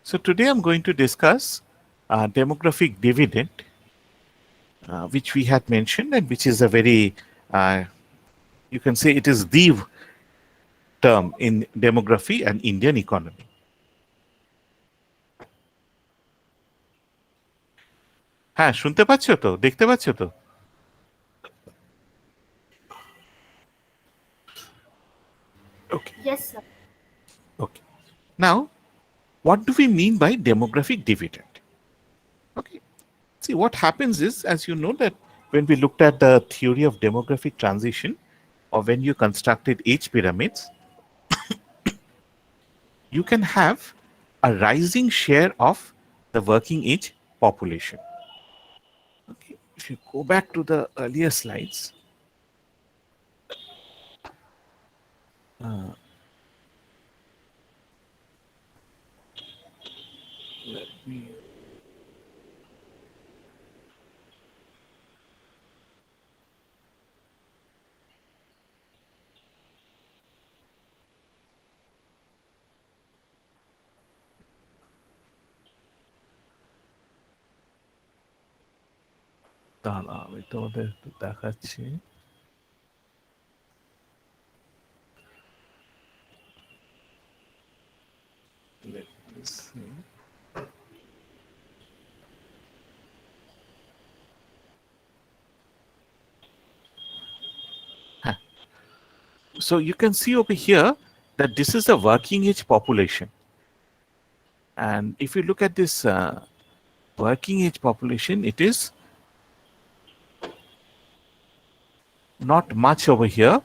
So today I'm going to discuss demographic dividend, which we had mentioned and which is a very, you can say it is the term in demography and Indian economy. হ্যাঁ শুনতে পাচ্ছ তো দেখতে পাচ্ছ তো Okay. Yes, sir. Okay. Now, what do we mean by demographic dividend? Okay. See, what happens is, as you know, that when we looked at the theory of demographic transition, or when you constructed age pyramids, you can have a rising share of the working age population. Okay. If you go back to the earlier slides, let me. দাঁড়া আমি তোমাদের একটু দেখাচ্ছি Let me see. So you can see over here that this is the working age population. And if you look at this working age population, it is not much over here.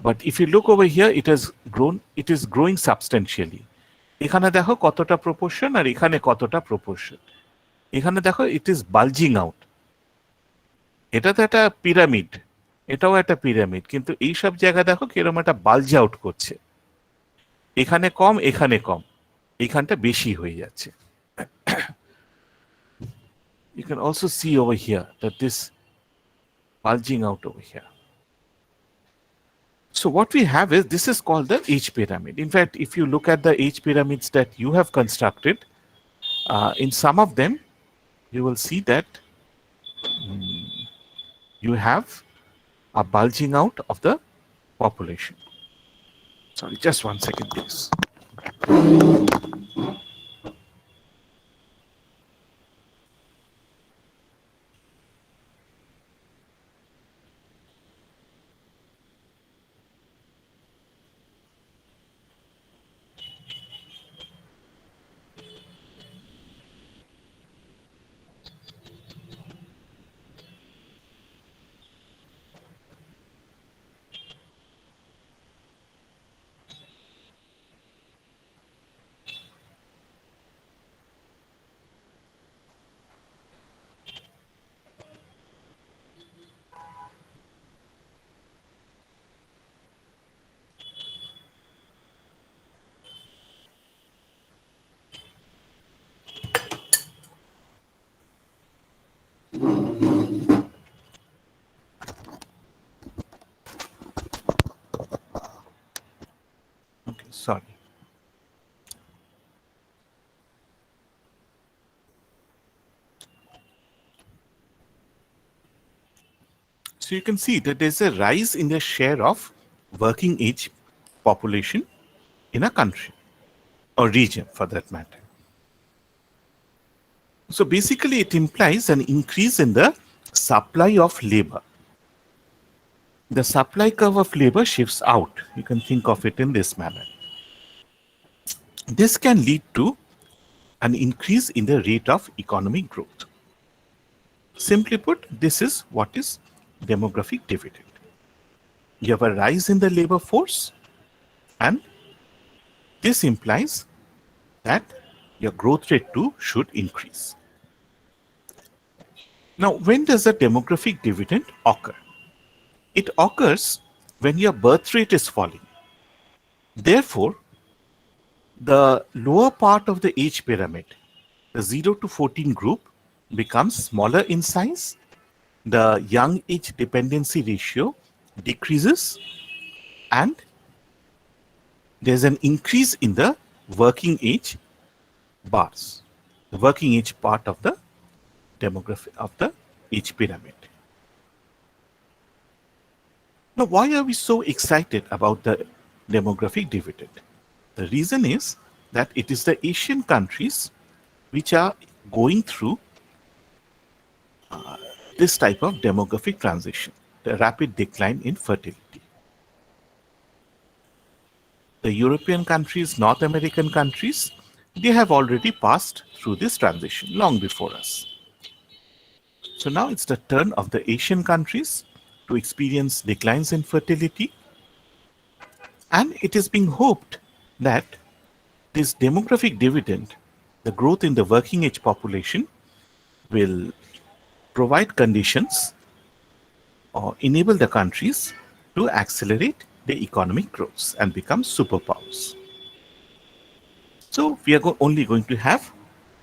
But if you look over here, it has grown, it is growing substantially. এখানে দেখো কতটা proportion আর এখানে কতটা proportion. এখানে দেখো it is bulging out. এটা তো একটা পিরামিড, এটাও একটা পিরামিড, কিন্তু এই সব জায়গা দেখো কিরকম একটা বালজ আউট করছে। এখানে কম, এখানে কম, এইখানটা বেশি হয়ে যাচ্ছে। You can also see over here that this bulging out over here. So what we have is, this is called the age pyramid. In fact, if you look at the age pyramids that you have constructed, in some of them, you will see that you have a bulging out of the population. Sorry, just 1 second, please. Okay, sorry. So you can see that there's a rise in the share of working age population in a country or region for that matter. So basically it implies an increase in the supply of labor. The supply curve of labor shifts out. You can think of it in this manner. This can lead to an increase in the rate of economic growth. Simply put, this is what is demographic dividend. You have a rise in the labor force, and this implies that your growth rate too should increase. Now, when does the demographic dividend occur? It occurs when your birth rate is falling. Therefore, the lower part of the age pyramid, the 0 to 14 group, becomes smaller in size. The young age dependency ratio decreases, and there's an increase in the working age bars, the working age part of the demography of the age pyramid. Now, why are we so excited about the demographic dividend? The reason is that it is the Asian countries which are going through this type of demographic transition, the rapid decline in fertility. The European countries, North American countries, they have already passed through this transition long before us. So now it's the turn of the Asian countries to experience declines in fertility, and it is being hoped that this demographic dividend, the growth in the working age population, will provide conditions or enable the countries to accelerate the economic growth and become superpowers. So we are only going to have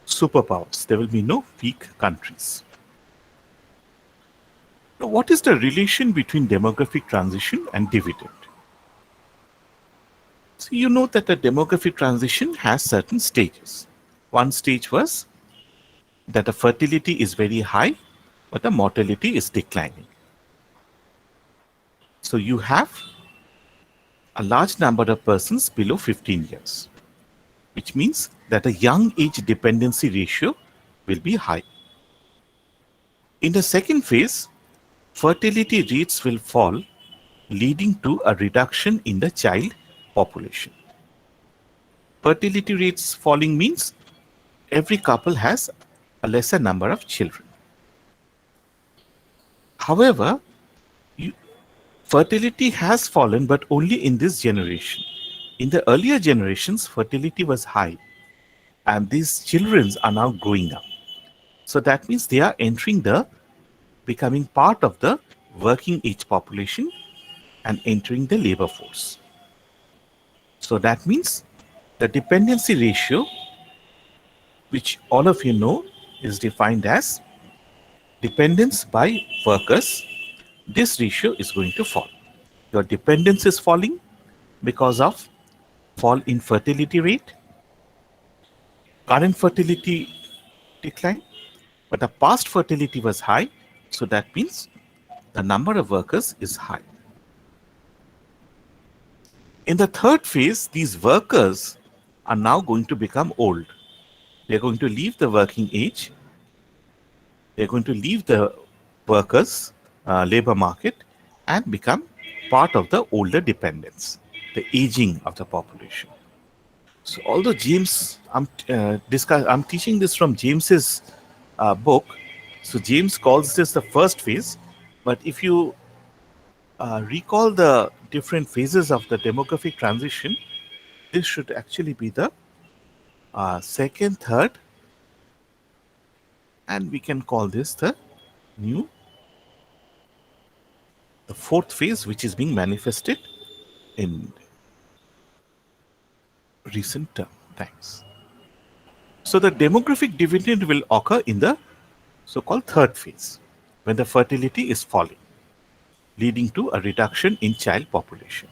superpowers. There will be no weak countries. Now, what is the relation between demographic transition and dividend? So you know that the demographic transition has certain stages. One stage was that the fertility is very high, but the mortality is declining. So you have a large number of persons below 15 years, which means that a young age dependency ratio will be high. In the second phase, fertility rates will fall, leading to a reduction in the child population. Fertility rates falling means every couple has a lesser number of children. However, fertility has fallen, but only in this generation. In the earlier generations, fertility was high, and these children are now growing up. So that means they are entering becoming part of the working age population and entering the labor force. So that means the dependency ratio, which all of you know is defined as dependence by workers, this ratio is going to fall. Your dependence is falling because of fall in fertility rate, current fertility decline, but the past fertility was high, so that means the number of workers is high. In the third phase, these workers are now going to become old. They're going to leave the working age. They're going to leave the workers' labor market and become part of the older dependents, the aging of the population. So, although James, I'm teaching this from James's book. So James calls this the first phase, but if you recall the different phases of the demographic transition, this should actually be the second, third, and we can call this the fourth phase, which is being manifested in recent term. Thanks. So the demographic dividend will occur in the so-called third phase, when the fertility is falling, leading to a reduction in child population.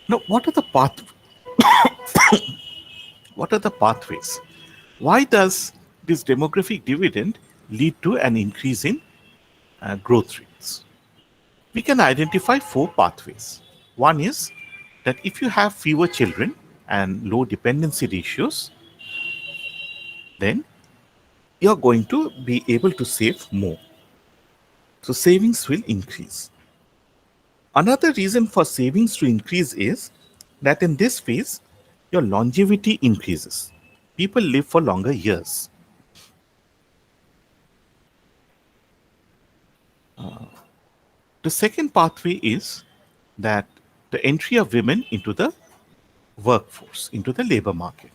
Now, what are the pathways? Why does this demographic dividend lead to an increase in growth rates? We can identify four pathways. One is that if you have fewer children and low dependency ratios, then you're going to be able to save more. So savings will increase. Another reason for savings to increase is that in this phase, your longevity increases. People live for longer years. The second pathway is that the entry of women into the workforce, into the labor market.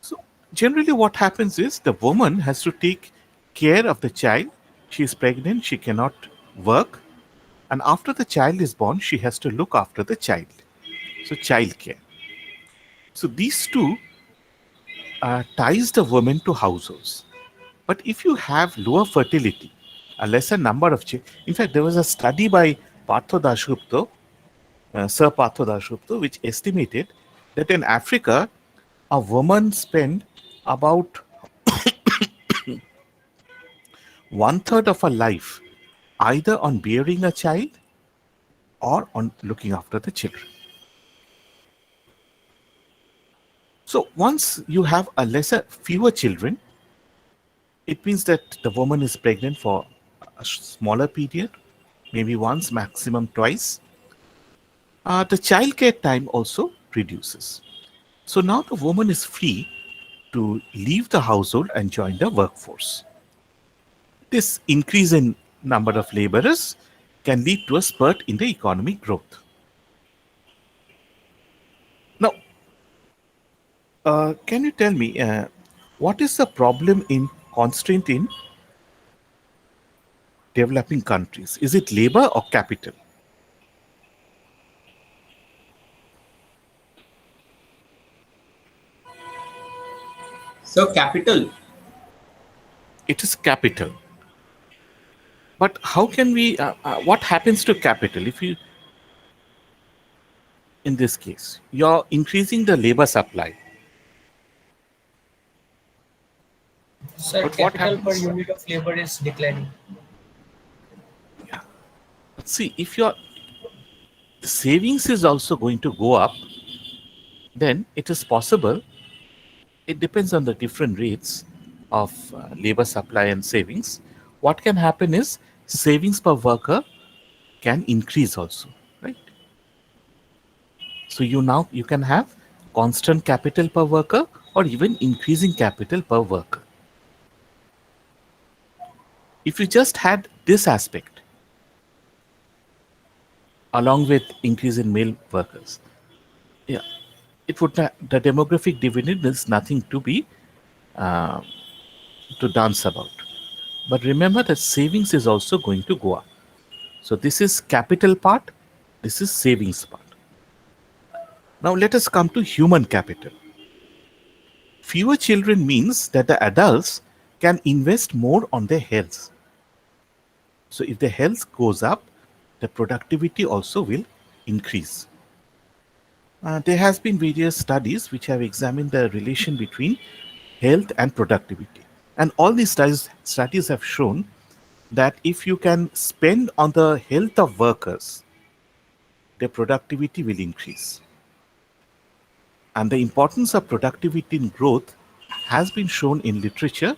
So generally what happens is the woman has to take care of the child. She is pregnant, she cannot work, and after the child is born, she has to look after the child. So child care. So these two ties the woman to households. But if you have lower fertility, a lesser number of children, in fact, there was a study by Partho Dasgupta Sir Partho Dasgupta, which estimated that in Africa, a woman spent about one third of her life either on bearing a child or on looking after the children. So once you have fewer children, it means that the woman is pregnant for a smaller period, maybe once, maximum twice. The childcare time also reduces. So now the woman is free to leave the household and join the workforce. This increase in number of laborers can lead to a spurt in the economic growth. Now, can you tell me what is the problem in constraint in developing countries? Is it labor or capital? So capital. It is capital. But how can we? What happens to capital if you, in this case, you're increasing the labor supply? Sir, But what capital per happens? unit of labor is declining. Yeah. See, if your savings is also going to go up, then it is possible. It depends on the different rates of labor supply and savings. What can happen is savings per worker can increase also, right? So you can have constant capital per worker or even increasing capital per worker. If you just had this aspect along with increase in male workers, yeah, it would the demographic dividend is nothing to be uh, to dance about. But remember that savings is also going to go up. So this is capital part, this is savings part. Now let us come to human capital. Fewer children means that the adults can invest more on their health. So if the health goes up, the productivity also will increase. There has been various studies which have examined the relation between health and productivity. And all these studies have shown that if you can spend on the health of workers, their productivity will increase. And the importance of productivity in growth has been shown in literature,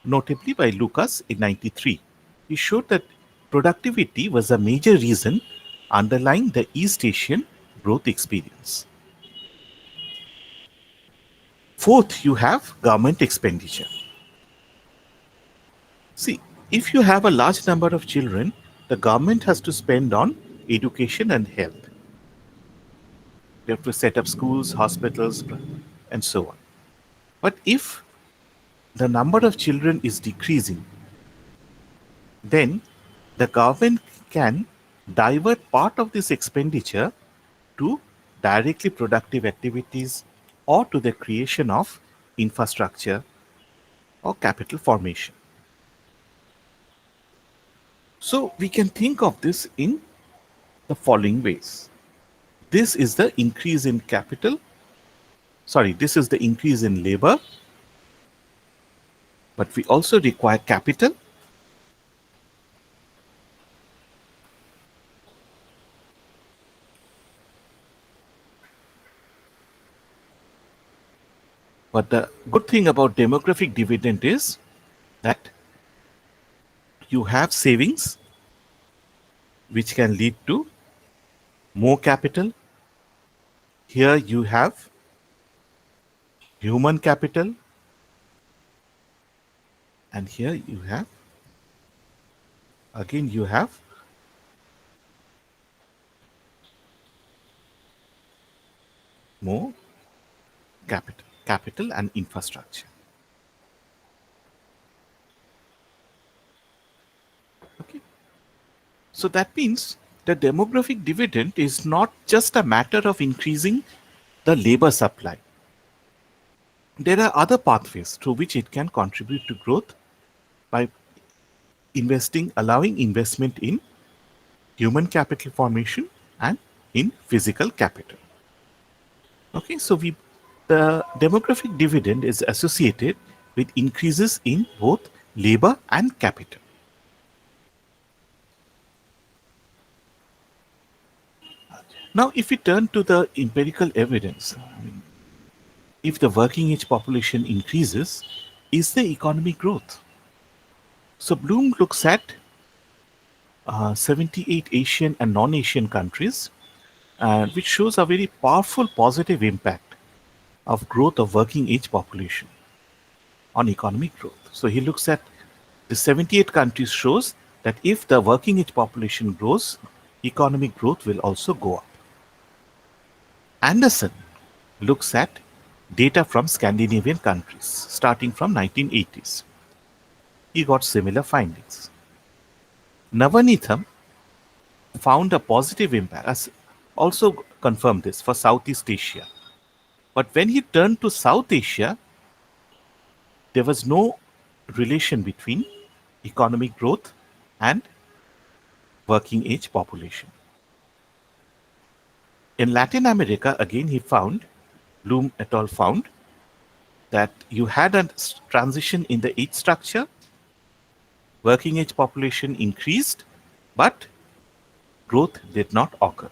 notably by Lucas in 93. He showed that productivity was a major reason underlying the East Asian growth experience. Fourth, you have government expenditure. See, if you have a large number of children, the government has to spend on education and health. They have to set up schools, hospitals, and so on. But if the number of children is decreasing, then the government can divert part of this expenditure to directly productive activities or to the creation of infrastructure or capital formation. So we can think of this in the following ways. This is the increase in capital. Sorry, this is the increase in labor, but we also require capital. But the good thing about demographic dividend is that you have savings which can lead to more capital. Here you have human capital, and here you have again you have more capital and infrastructure. Okay, so that means the demographic dividend is not just a matter of increasing the labor supply. There are other pathways through which it can contribute to growth by allowing investment in human capital formation and in physical capital. Okay, so the demographic dividend is associated with increases in both labor and capital. Now, if we turn to the empirical evidence, if the working age population increases, is the economic growth? So, Bloom looks at 78 Asian and non Asian countries, which shows a very powerful positive impact of growth of working age population on economic growth. So, he looks at the 78 countries, shows that if the working age population grows, economic growth will also go up. Anderson looks at data from Scandinavian countries starting from 1980s. He got similar findings. Navanitham found a positive impact, also confirmed this for Southeast Asia. But when he turned to South Asia, there was no relation between economic growth and working age population. In Latin America, again, Bloom et al. Found that you had a transition in the age structure, working age population increased, but growth did not occur.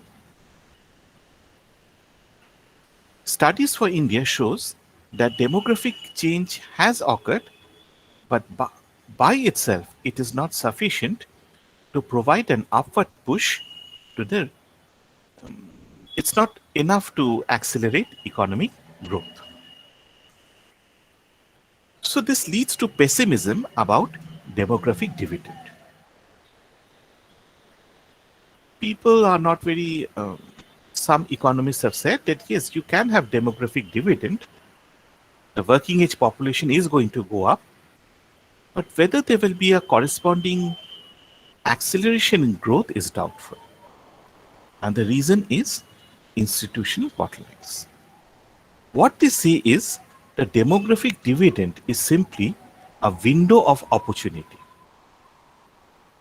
Studies for India shows that demographic change has occurred, but by itself it is not sufficient to provide an upward push to the it's not enough to accelerate economic growth. So this leads to pessimism about demographic dividend. People are not very some economists have said that yes, you can have demographic dividend. The working age population is going to go up, but whether there will be a corresponding acceleration in growth is doubtful. And the reason is institutional bottlenecks. What they say is the demographic dividend is simply a window of opportunity.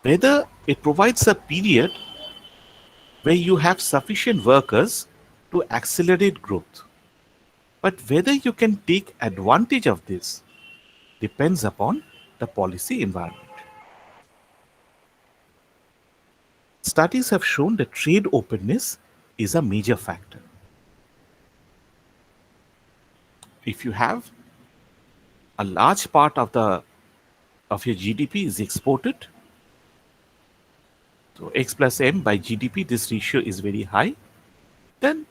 Whether it provides a period where you have sufficient workers to accelerate growth. But whether you can take advantage of this depends upon the policy environment. Studies have shown that trade openness is a major factor. If you have a large part of your GDP is exported, so X plus M by GDP, this ratio is very high, then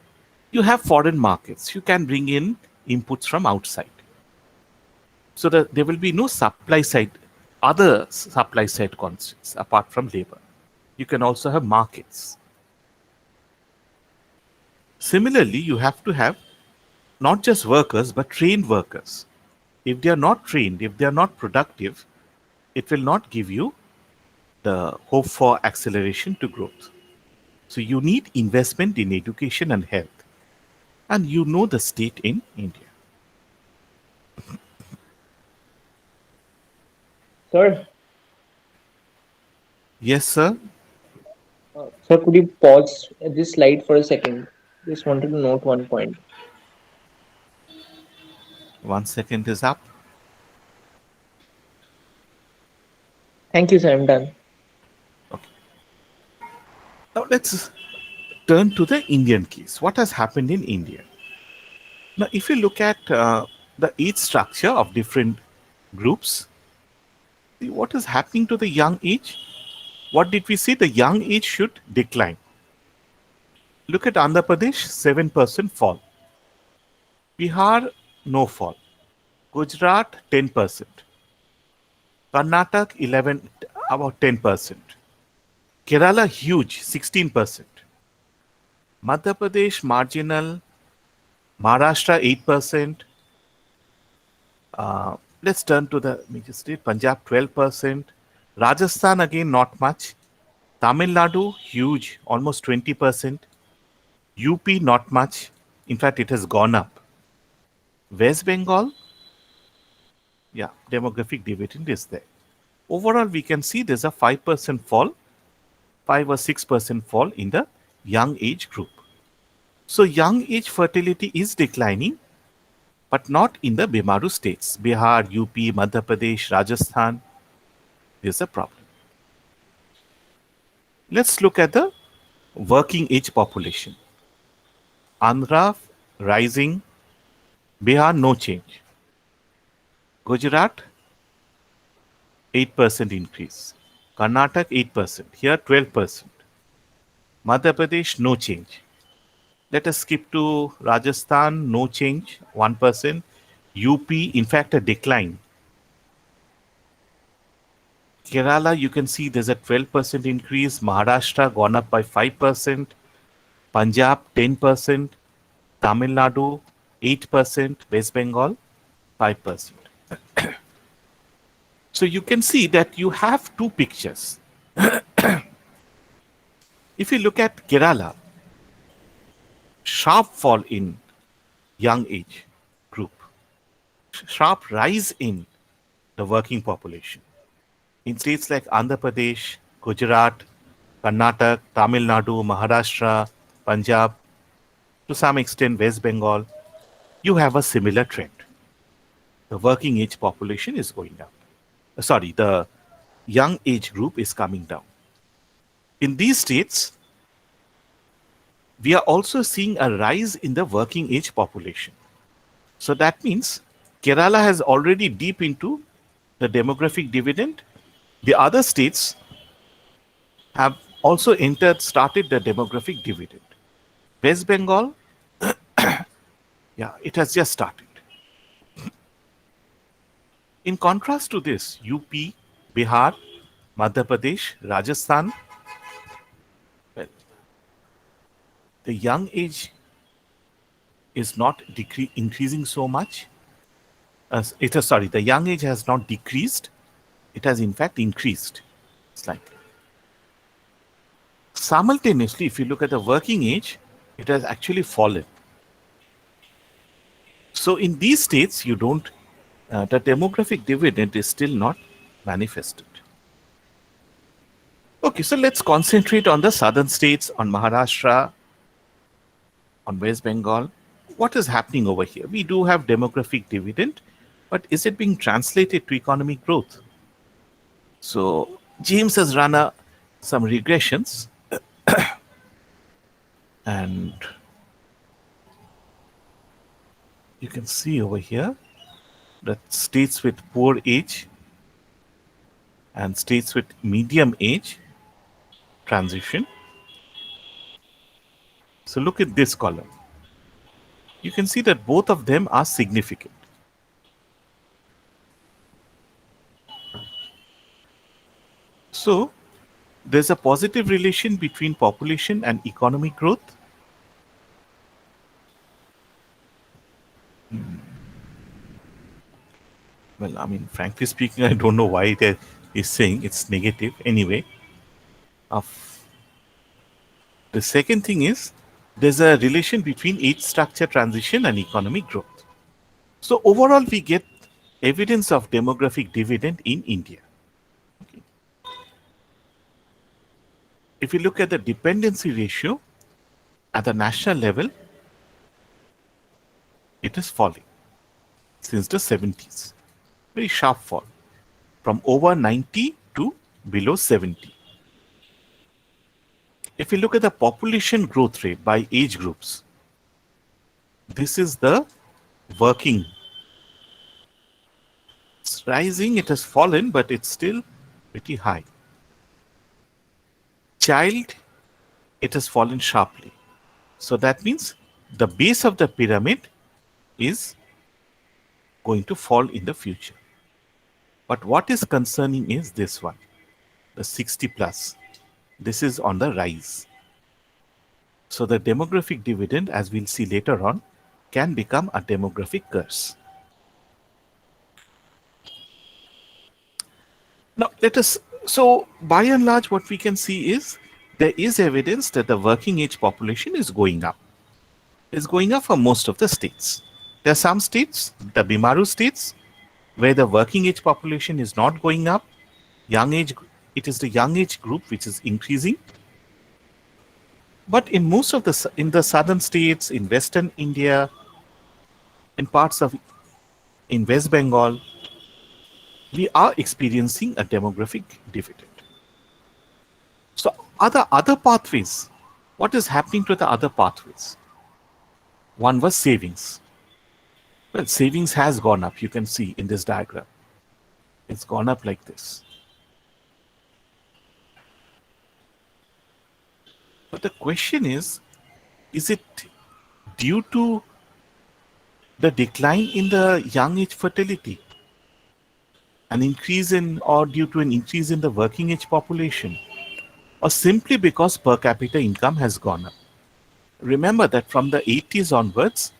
you have foreign markets. You can bring in inputs from outside. So that there will be no other supply side constraints apart from labor. You can also have markets. Similarly, you have to have not just workers, but trained workers. If they are not trained, if they are not productive, it will not give you the hope for acceleration to growth. So you need investment in education and health. And you know the state in India. Sir, Yes, sir. sir, could you pause this slide for a second? Just wanted to note one point. 1 second is up. Thank you, sir. I'm done. Okay. Now let's turn to the Indian case. What has happened in India? Now, if you look at the age structure of different groups, see what is happening to the young age. What did we say? The young age should decline. Look at Andhra Pradesh, 7% fall. Bihar, no fall. Gujarat, 10%. Karnataka, 11, about 10%. Kerala, huge, 16%. Madhya Pradesh, marginal. Maharashtra, 8%. Let's turn to the major state. Punjab, 12%. Rajasthan, again, not much. Tamil Nadu, huge, almost 20%. UP, not much. In fact, it has gone up. West Bengal, yeah, demographic dividend is there. Overall, we can see there's a 5% fall, 5 or 6% fall in the young age group. So young age fertility is declining, but not in the Bimaru states. Bihar, UP, Madhya Pradesh, Rajasthan, there's a problem. Let's look at the working age population. Andhra rising, Bihar no change. Gujarat 8% increase. Karnataka 8%. Here 12%. Madhya Pradesh no change. Let us skip to Rajasthan, no change, 1%. UP, in fact, a decline. Kerala, you can see there's a 12% increase. Maharashtra gone up by 5%. Punjab 10%. Tamil Nadu 8%. West Bengal 5%. So you can see that you have two pictures. If you look at Kerala, sharp fall in young age group, sharp rise in the working population. In states like Andhra Pradesh, Gujarat, Karnataka, Tamil Nadu, Maharashtra, Punjab, to some extent West Bengal, you have a similar trend. The working age population is going up. Sorry, the young age group is coming down. In these states, we are also seeing a rise in the working age population. So that means Kerala has already deep into the demographic dividend. The other states have also started the demographic dividend. West Bengal, yeah, it has just started. In contrast to this, UP, Bihar, Madhya Pradesh, Rajasthan, well, the young age is not increasing so much. The young age has not decreased. It has in fact increased slightly. Simultaneously, if you look at the working age, it has actually fallen. So in these states, the demographic dividend is still not manifested. Okay, so let's concentrate on the southern states, on Maharashtra, on West Bengal. What is happening over here? We do have demographic dividend, but is it being translated to economic growth? So James has run some regressions and you can see over here that states with poor age and states with medium age transition. So look at this column. You can see that both of them are significant. So there's a positive relation between population and economic growth. Well, I mean, frankly speaking, I don't know why it is saying it's negative anyway. The second thing is there's a relation between age structure transition and economic growth. So overall, we get evidence of demographic dividend in India. Okay. If you look at the dependency ratio at the national level, it is falling since the 70s. Very sharp fall from over 90 to below 70. If you look at the population growth rate by age groups, this is the working. It's rising, it has fallen, but it's still pretty high. Child, it has fallen sharply. So that means the base of the pyramid is going to fall in the future. But what is concerning is this one, the 60 plus. This is on the rise. So the demographic dividend, as we'll see later on, can become a demographic curse. Now so by and large what we can see is there is evidence that the working age population is going up. It's going up for most of the states. There are some states, the Bimaru states, where the working age population is not going up. It is the young age group which is increasing. But in most of in the southern states, in western India, in parts of in West Bengal, we are experiencing a demographic dividend. So other pathways, what is happening to the other pathways? One was savings. Well, savings has gone up. You can see in this diagram. It's gone up like this. But the question is it due to the decline in the young age fertility, an increase in, or due to an increase in the working age population, or simply because per capita income has gone up? Remember that from the 80s onwards,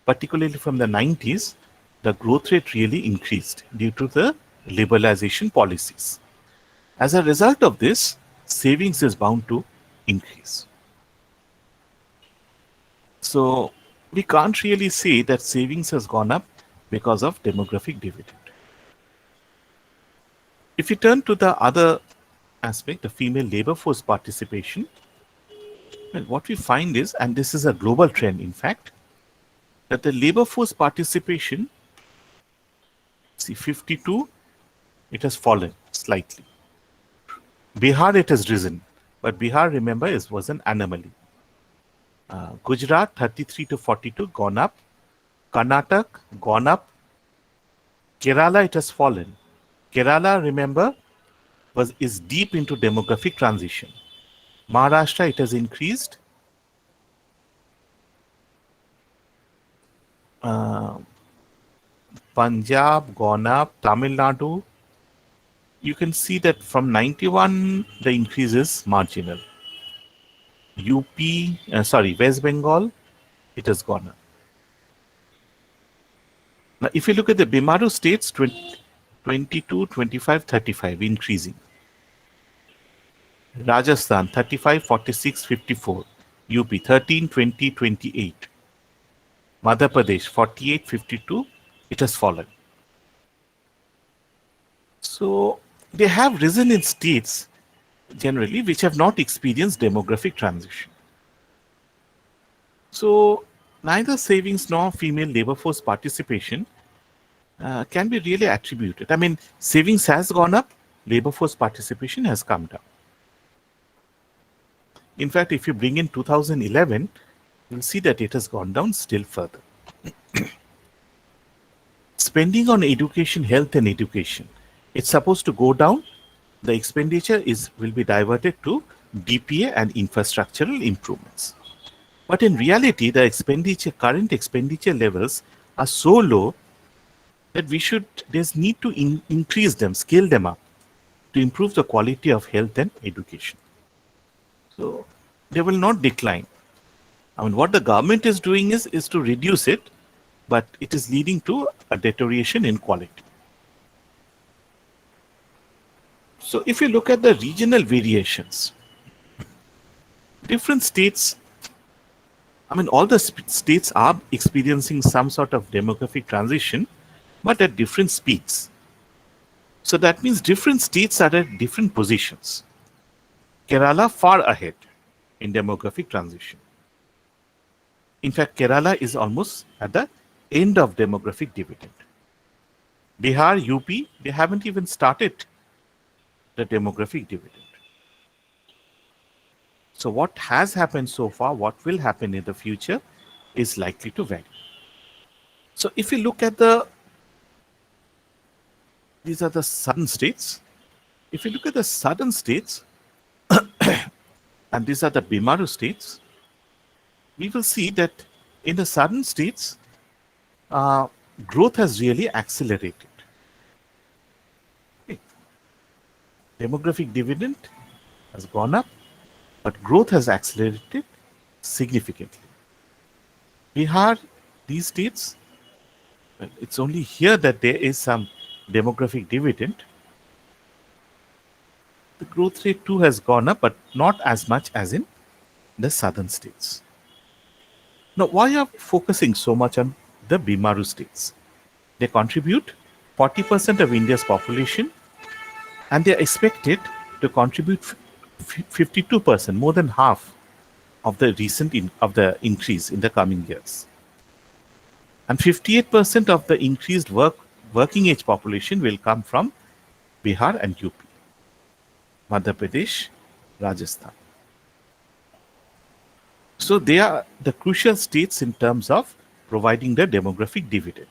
particularly from the 90s, the growth rate really increased due to the liberalization policies. As a result of this, savings is bound to increase. So we can't really say that savings has gone up because of demographic dividend. If you turn to the other aspect, the female labor force participation, well, what we find is, and this is a global trend in fact, that the labor force participation, see 52, it has fallen slightly. Bihar, it has risen, but Bihar, remember, was an anomaly. Gujarat, 33 to 42, gone up. Karnataka, gone up. Kerala, it has fallen. Kerala, remember, is deep into demographic transition. Maharashtra, it has increased. Punjab, gone up. Tamil Nadu, you can see that from 91, the increase is marginal. West Bengal, it has gone up. Now, if you look at the Bimaru states, 22, 25, 35, increasing. Rajasthan, 35, 46, 54. UP, 13, 20, 28. Madhya Pradesh, 48, 52, it has fallen. So, they have risen in states generally which have not experienced demographic transition. So, neither savings nor female labor force participation can be really attributed. I mean, savings has gone up, labor force participation has come down. In fact, if you bring in 2011, you'll see that it has gone down still further. Spending on education, health and education, it's supposed to go down. The expenditure will be diverted to DPA and infrastructural improvements. But in reality, the current expenditure levels are so low that there's need to increase them, scale them up to improve the quality of health and education. So they will not decline. I mean, what the government is doing is to reduce it, but it is leading to a deterioration in quality. So if you look at the regional variations, different states, I mean, all the states are experiencing some sort of demographic transition, but at different speeds. So that means different states are at different positions. Kerala far ahead in demographic transition. In fact, Kerala is almost at the end of demographic dividend. Bihar, UP, they haven't even started the demographic dividend. So what has happened so far, what will happen in the future is likely to vary. So if you look at these are the southern states. If you look at the southern states, and these are the Bimaru states, we will see that in the southern states, growth has really accelerated. Okay. Demographic dividend has gone up, but growth has accelerated significantly. Bihar, these states, well, it's only here that there is some demographic dividend. The growth rate too has gone up, but not as much as in the southern states. Now, why are we focusing so much on the Bimaru states? They contribute 40% of India's population, and they are expected to contribute 52%, more than half of the increase in the coming years. And 58% of the increased working age population will come from Bihar and UP, Madhya Pradesh, Rajasthan. So they are the crucial states in terms of providing the demographic dividend.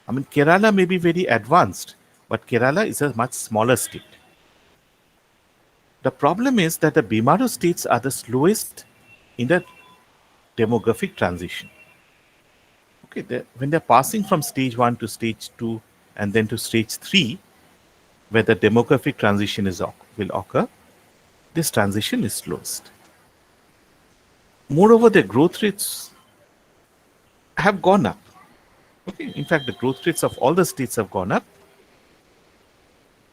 I mean, Kerala may be very advanced, but Kerala is a much smaller state. The problem is that the BIMARO states are the slowest in the demographic transition. Okay, when they're passing from stage 1 to stage 2 and then to stage 3, where the demographic transition will occur, this transition is slowest. Moreover, the growth rates have gone up. Okay, in fact, the growth rates of all the states have gone up.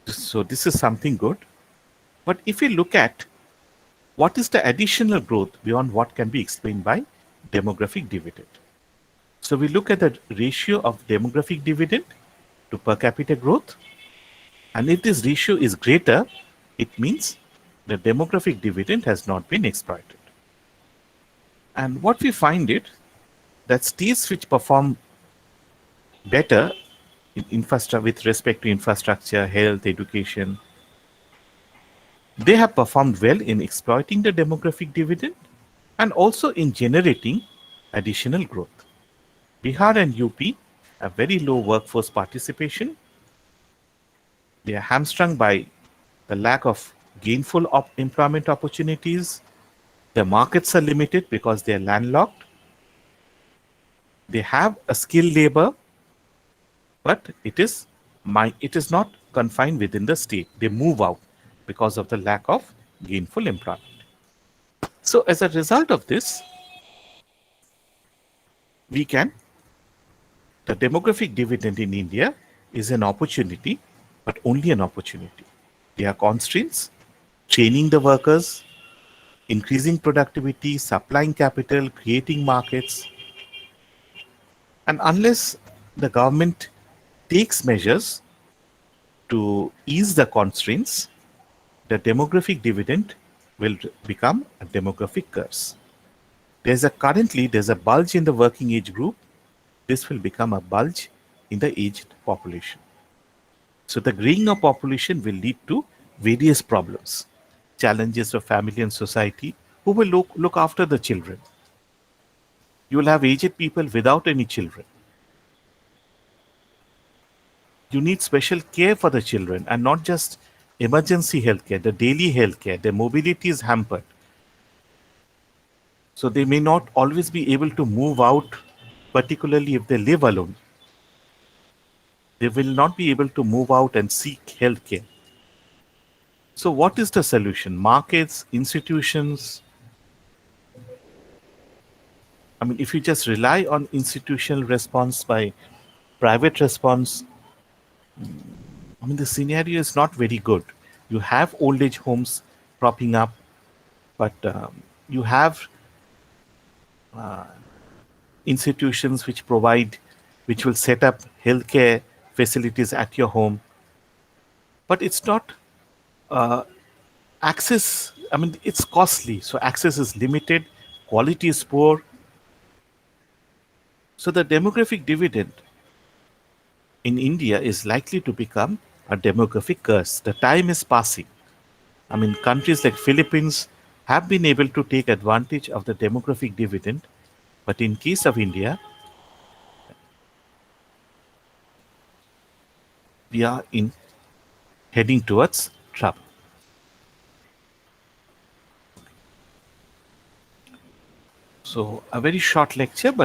So this is something good. But if we look at what is the additional growth beyond what can be explained by demographic dividend. So we look at the ratio of demographic dividend to per capita growth. And if this ratio is greater, it means the demographic dividend has not been exploited. And what we find it, that states which perform better with respect to infrastructure, health, education, they have performed well in exploiting the demographic dividend and also in generating additional growth. Bihar and UP have very low workforce participation. They are hamstrung by the lack of gainful employment opportunities. Their markets are limited because they are landlocked. They have a skilled labor, but it is not confined within the state. They move out because of the lack of gainful employment. So as a result of this, the demographic dividend in India is an opportunity, but only an opportunity. There are constraints: training the workers, increasing productivity, supplying capital, creating markets. And unless the government takes measures to ease the constraints, the demographic dividend will become a demographic curse. Currently there's a bulge in the working age group. This will become a bulge in the aged population. So the graying of population will lead to various problems, challenges of family and society. Who will look after the children? You will have aged people without any children. You need special care for the children and not just emergency healthcare, the daily healthcare. Their mobility is hampered. So they may not always be able to move out, particularly if they live alone. They will not be able to move out and seek healthcare. So what is the solution? Markets, institutions. I mean, if you just rely on institutional response by private response, I mean, the scenario is not very good. You have old age homes propping up, but you have institutions which will set up healthcare facilities at your home. But it's not access. I mean, it's costly. So access is limited, quality is poor. So the demographic dividend in India is likely to become a demographic curse. The time is passing. I mean, countries like Philippines have been able to take advantage of the demographic dividend, but in case of India, we are heading towards trouble. So a very short lecture, but